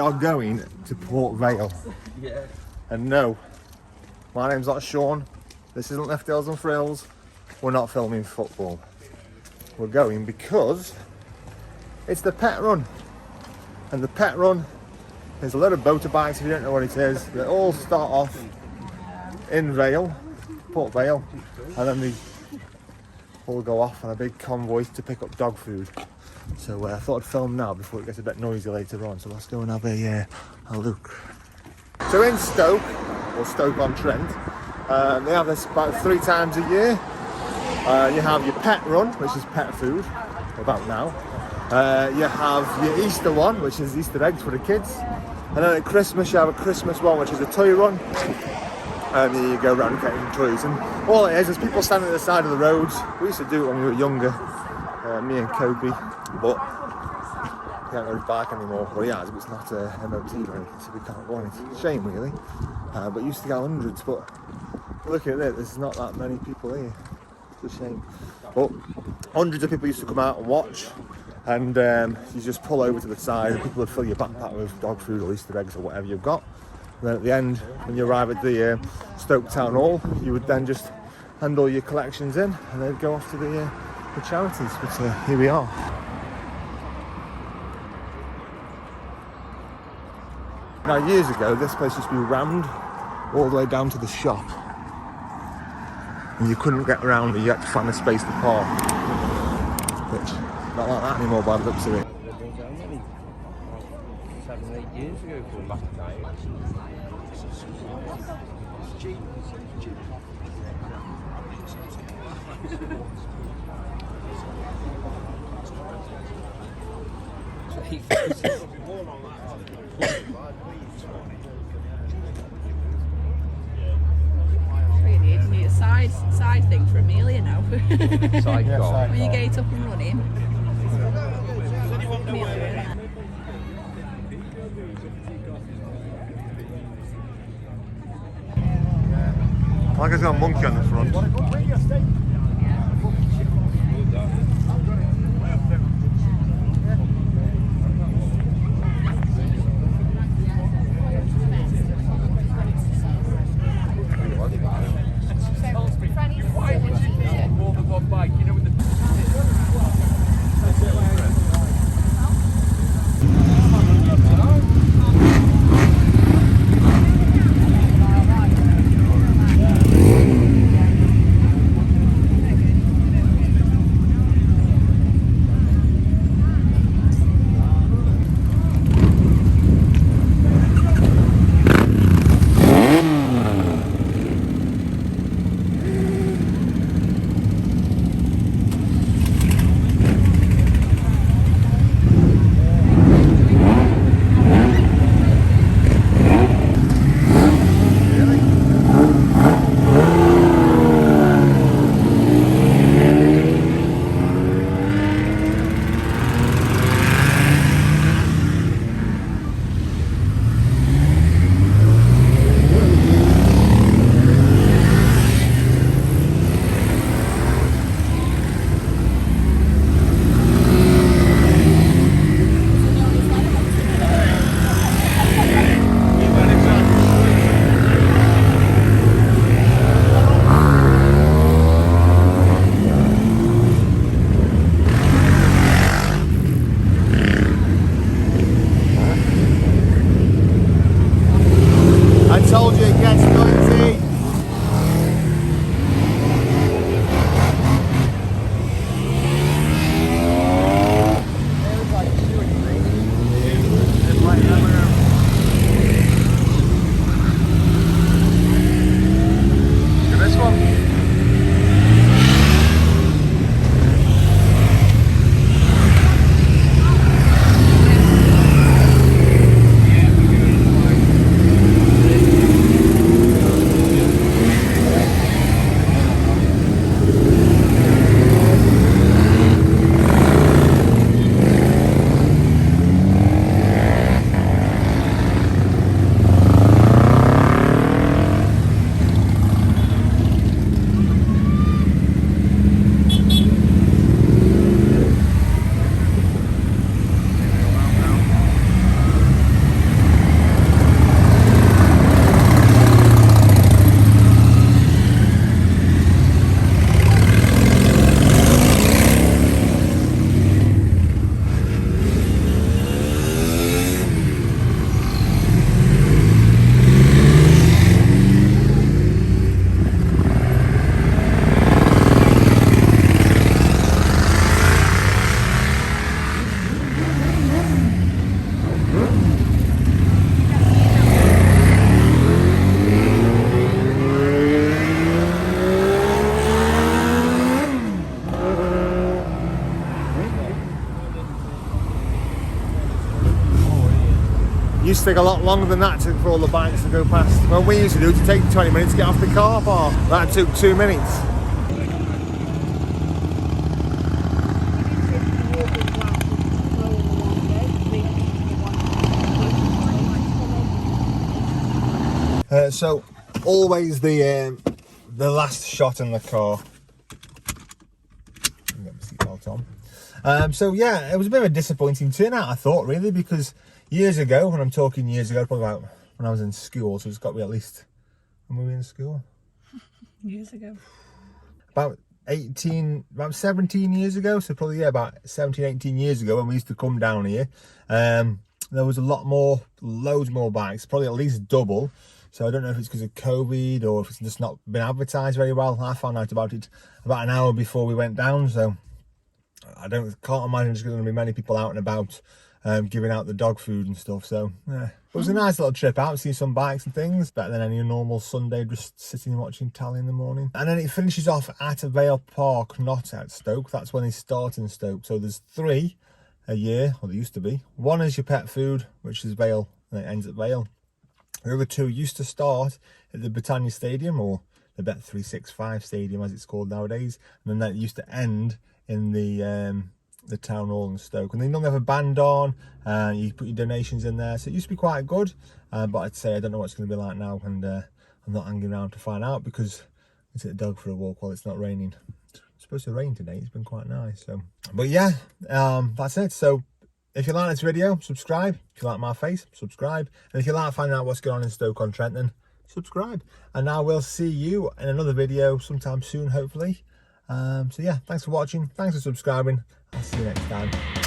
are going to Port Vale. Yeah. And no, my name's not Sean. This isn't Left Hills and Frills. We're not filming football. We're going because it's the pet run. And the pet run is a load of motorbikes, if you don't know what it is. They all start off in Vale, Port Vale, and then they all go off on a big convoy to pick up dog food. So I thought I'd film now before it gets a bit noisy later on. So let's go and have a look. So in Stoke, or Stoke-on-Trent, they have this about 3 times a year. You have your pet run, which is pet food, about now. You have your Easter one, which is Easter eggs for the kids. And then at Christmas, you have a Christmas one, which is a toy run. And then you go around getting toys. And all it is people standing at the side of the roads. We used to do it when we were younger, me and Kobe, but he can't ride his bike anymore. Well, he has, but it's not MOT or anything, so we can't go on it. It's a shame, really. But used to get hundreds, but look at it, there's not that many people here. It's a shame. But hundreds of people used to come out and watch, and you just pull over to the side and people would fill your backpack with dog food or Easter eggs or whatever you've got. And then at the end, when you arrive at the Stoke Town Hall, you would then just hand all your collections in and they'd go off to the charities. But here we are. Now, years ago, this place used to be rammed all the way down to the shop. And you couldn't get around it, you had to find a space to park. Which, not like that anymore by the looks of it. 7, 8 years ago, going back to that. Really, you need a side thing for Amelia now. Side When you get it up and running. Amelia, Like it's got a monkey on the front. used to take a lot longer than that for all the bikes to go past. What we used to do to take 20 minutes to get off the car park. That took 2 minutes. So always the last shot in the car. Get my seatbelt on. So yeah, it was a bit of a disappointing turnout, I thought, really, because years ago, when I'm talking years ago, probably about when I was in school, so it's got to be at least, when were we in school? Years ago. About 17 years ago, so probably, yeah, about 17, 18 years ago when we used to come down here. There was a lot more, loads more bikes, probably at least double. So I don't know if it's because of COVID or if it's just not been advertised very well. I found out about it about an hour before we went down, so I can't imagine there's going to be many people out and about giving out the dog food and stuff. So yeah, it was a nice little trip out, see some bikes and things, better than any normal Sunday just sitting and watching tally in the morning. And then it finishes off at a Vale Park, not at Stoke. That's when they start in Stoke. So there's 3 a year, or there used to be. One is your pet food, which is Vale, and it ends at Vale. The other 2 used to start at the Britannia Stadium, or the Bet365 Stadium as it's called nowadays, and then that used to end in the town hall in Stoke. And they normally have a band on, you put your donations in there, so it used to be quite good, but I'd say I don't know what it's going to be like now, and I'm not hanging around to find out because I take the dog for a walk while it's not raining. It's supposed to rain today, it's been quite nice. So, but yeah, that's it. So if you like this video, subscribe. If you like my face, subscribe. And if you like finding out what's going on in Stoke-on-Trent, then subscribe. And I will see you in another video sometime soon, hopefully. So yeah, thanks for watching. Thanks for subscribing. I'll see you next time.